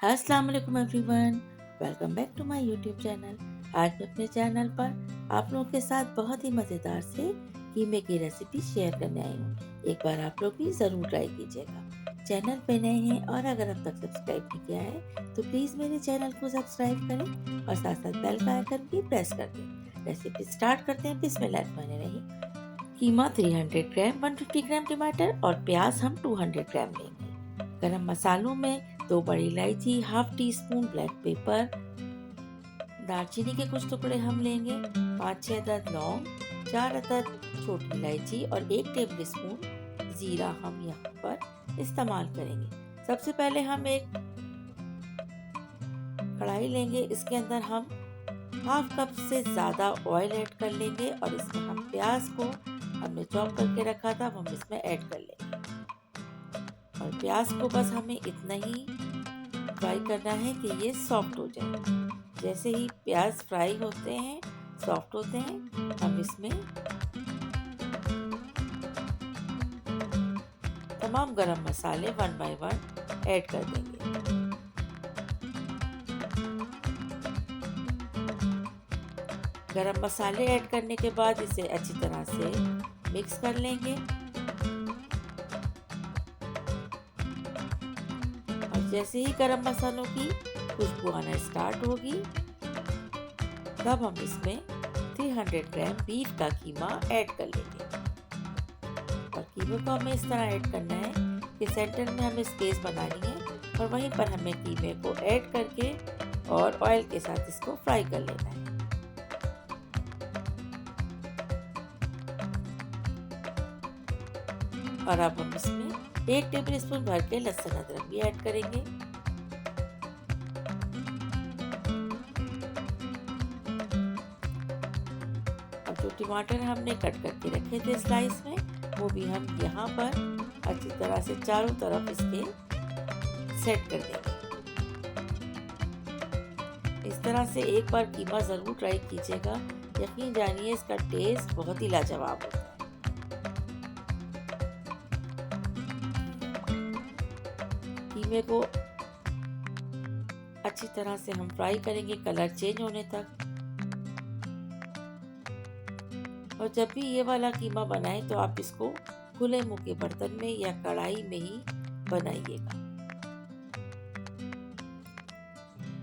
अस्सलाम वालेकुम everyone, welcome back to my YouTube channel. आज मैं अपने चैनल पर आप लोगों के साथ बहुत ही मज़ेदार से कीमे की रेसिपी शेयर करने आई हूँ। एक बार आप लोग भी ज़रूर ट्राई कीजिएगा। चैनल पे नए हैं और अगर अब तक सब्सक्राइब नहीं किया है तो प्लीज़ मेरे चैनल को सब्सक्राइब करें और साथ साथ बेल का आइकन भी प्रेस कर दें। रेसिपी स्टार्ट करते हैं बिस्मिल्लाहिर्रहमानिर्रहीम। कीमा 300 ग्राम, 150 ग्राम टमाटर और प्याज हम 200 ग्राम लेंगे। गरम मसालों में 2 बड़ी इलायची, half tea spoon black pepper, दालचीनी के कुछ टुकड़े हम लेंगे, 5-6 अदद लौंग, 4 अदद छोटी इलायची और 1 टेबल स्पून जीरा हम यहाँ पर इस्तेमाल करेंगे। सबसे पहले हम एक कढ़ाई लेंगे, इसके अंदर हम हाफ कप से ज़्यादा ऑयल ऐड कर लेंगे और इसमें हम प्याज को हमने चॉप करके रखा था वो हम इसमें ऐड कर लेंगे। और प्याज को बस हमें इतना ही फ्राई करना है कि ये सॉफ्ट हो जाए। जैसे ही प्याज फ्राई होते हैं, सॉफ्ट होते हैं, हम इसमें तमाम गरम मसाले 1 बाय 1 ऐड कर देंगे। गरम मसाले ऐड करने के बाद इसे अच्छी तरह से मिक्स कर लेंगे और जैसे ही गरम मसालों की खुशबू आना स्टार्ट होगी तब हम इसमें 300 ग्राम बीफ का कीमा ऐड कर लेंगे। और कीमे को हमें इस तरह ऐड करना है कि सेंटर में हमें स्पेस बनानी है और वहीं पर हमें कीमे को ऐड करके और ऑयल के साथ इसको फ्राई कर लेना है। और अब हम इसमें 1 टेबल स्पून भर के लहसुन अदरक भी ऐड करेंगे। अब जो टमाटर हमने कट करके रखे थे स्लाइस में वो भी हम यहाँ पर अच्छी तरह से चारों तरफ इसके सेट कर देंगे। इस तरह से एक बार कीमा ज़रूर ट्राई कीजिएगा, यकीन जानिए इसका टेस्ट बहुत ही लाजवाब होता है। कीमे को अच्छी तरह से हम फ्राई करेंगे कलर चेंज होने तक। और जब भी ये वाला कीमा बनाएं तो आप इसको खुले मुंह के बर्तन में या कढ़ाई में ही बनाइएगा।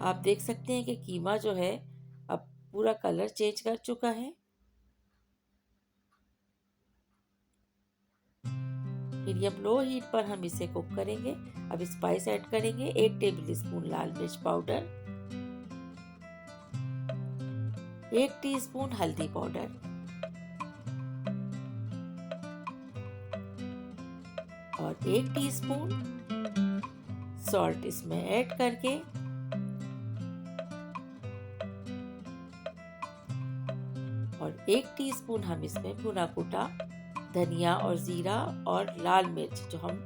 आप देख सकते हैं कि कीमा जो है अब पूरा कलर चेंज कर चुका है। मीडियम लो हीट पर हम इसे कुक करेंगे। अब स्पाइस ऐड करेंगे, 1 टेबल स्पून लाल मिर्च पाउडर, 1 टीस्पून हल्दी पाउडर, और 1 टीस्पून सॉल्ट इसमें ऐड करके और 1 टीस्पून हम इसमें भुना कुटा धनिया और जीरा और लाल मिर्च जो हम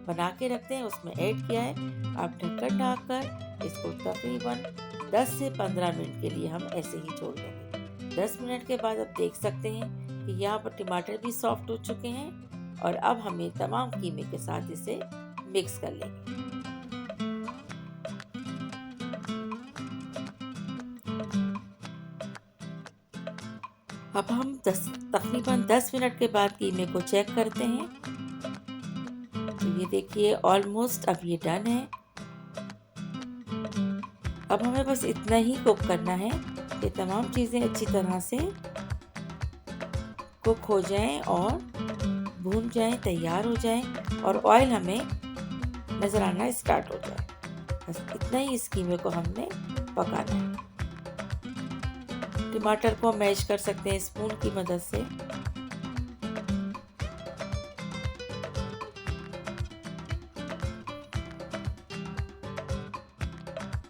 बना के रखते हैं उसमें ऐड किया है। आप ढक्कन ढककर इसको तकरीबन 10 से 15 मिनट के लिए हम ऐसे ही छोड़ देंगे। 10 मिनट के बाद आप देख सकते हैं कि यहाँ पर टमाटर भी सॉफ्ट हो चुके हैं और अब हमें तमाम कीमे के साथ इसे मिक्स कर लेंगे। अब हम तकरीबन 10 मिनट के बाद कीमे को चेक करते हैं तो ये देखिए ऑलमोस्ट अब ये डन है। अब हमें बस इतना ही कुक करना है कि तमाम चीज़ें अच्छी तरह से कुक हो जाएं और भून जाएं, तैयार हो जाएं और ऑयल हमें नज़र आना स्टार्ट हो जाए। बस इतना ही इस कीमे को हमने पकाना है। टमाटर को मैश कर सकते हैं स्पून की मदद से।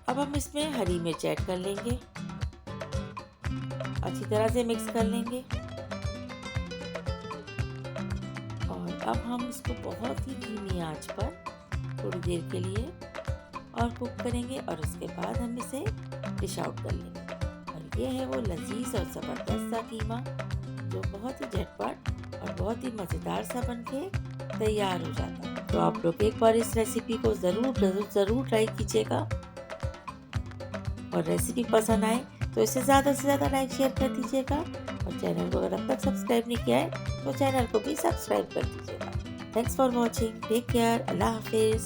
अब हम इसमें हरी मिर्च ऐड कर लेंगे, अच्छी तरह से मिक्स कर लेंगे और अब हम इसको बहुत ही धीमी आंच पर थोड़ी देर के लिए और कुक करेंगे और उसके बाद हम इसे डिश आउट कर लेंगे। और ये है वो लजीज और ज़बरदस्त सा कीमा जो बहुत ही झटपट और बहुत ही मज़ेदार सा बनके तैयार हो जाता है। तो आप लोग एक बार इस रेसिपी को ज़रूर ट्राई कीजिएगा और रेसिपी पसंद आए तो इसे ज़्यादा से ज़्यादा लाइक शेयर कर दीजिएगा और चैनल को अगर अब तक सब्सक्राइब नहीं किया है तो चैनल को भी सब्सक्राइब कर दीजिएगा। Thanks for watching, take care, अल्लाह हाफिज़।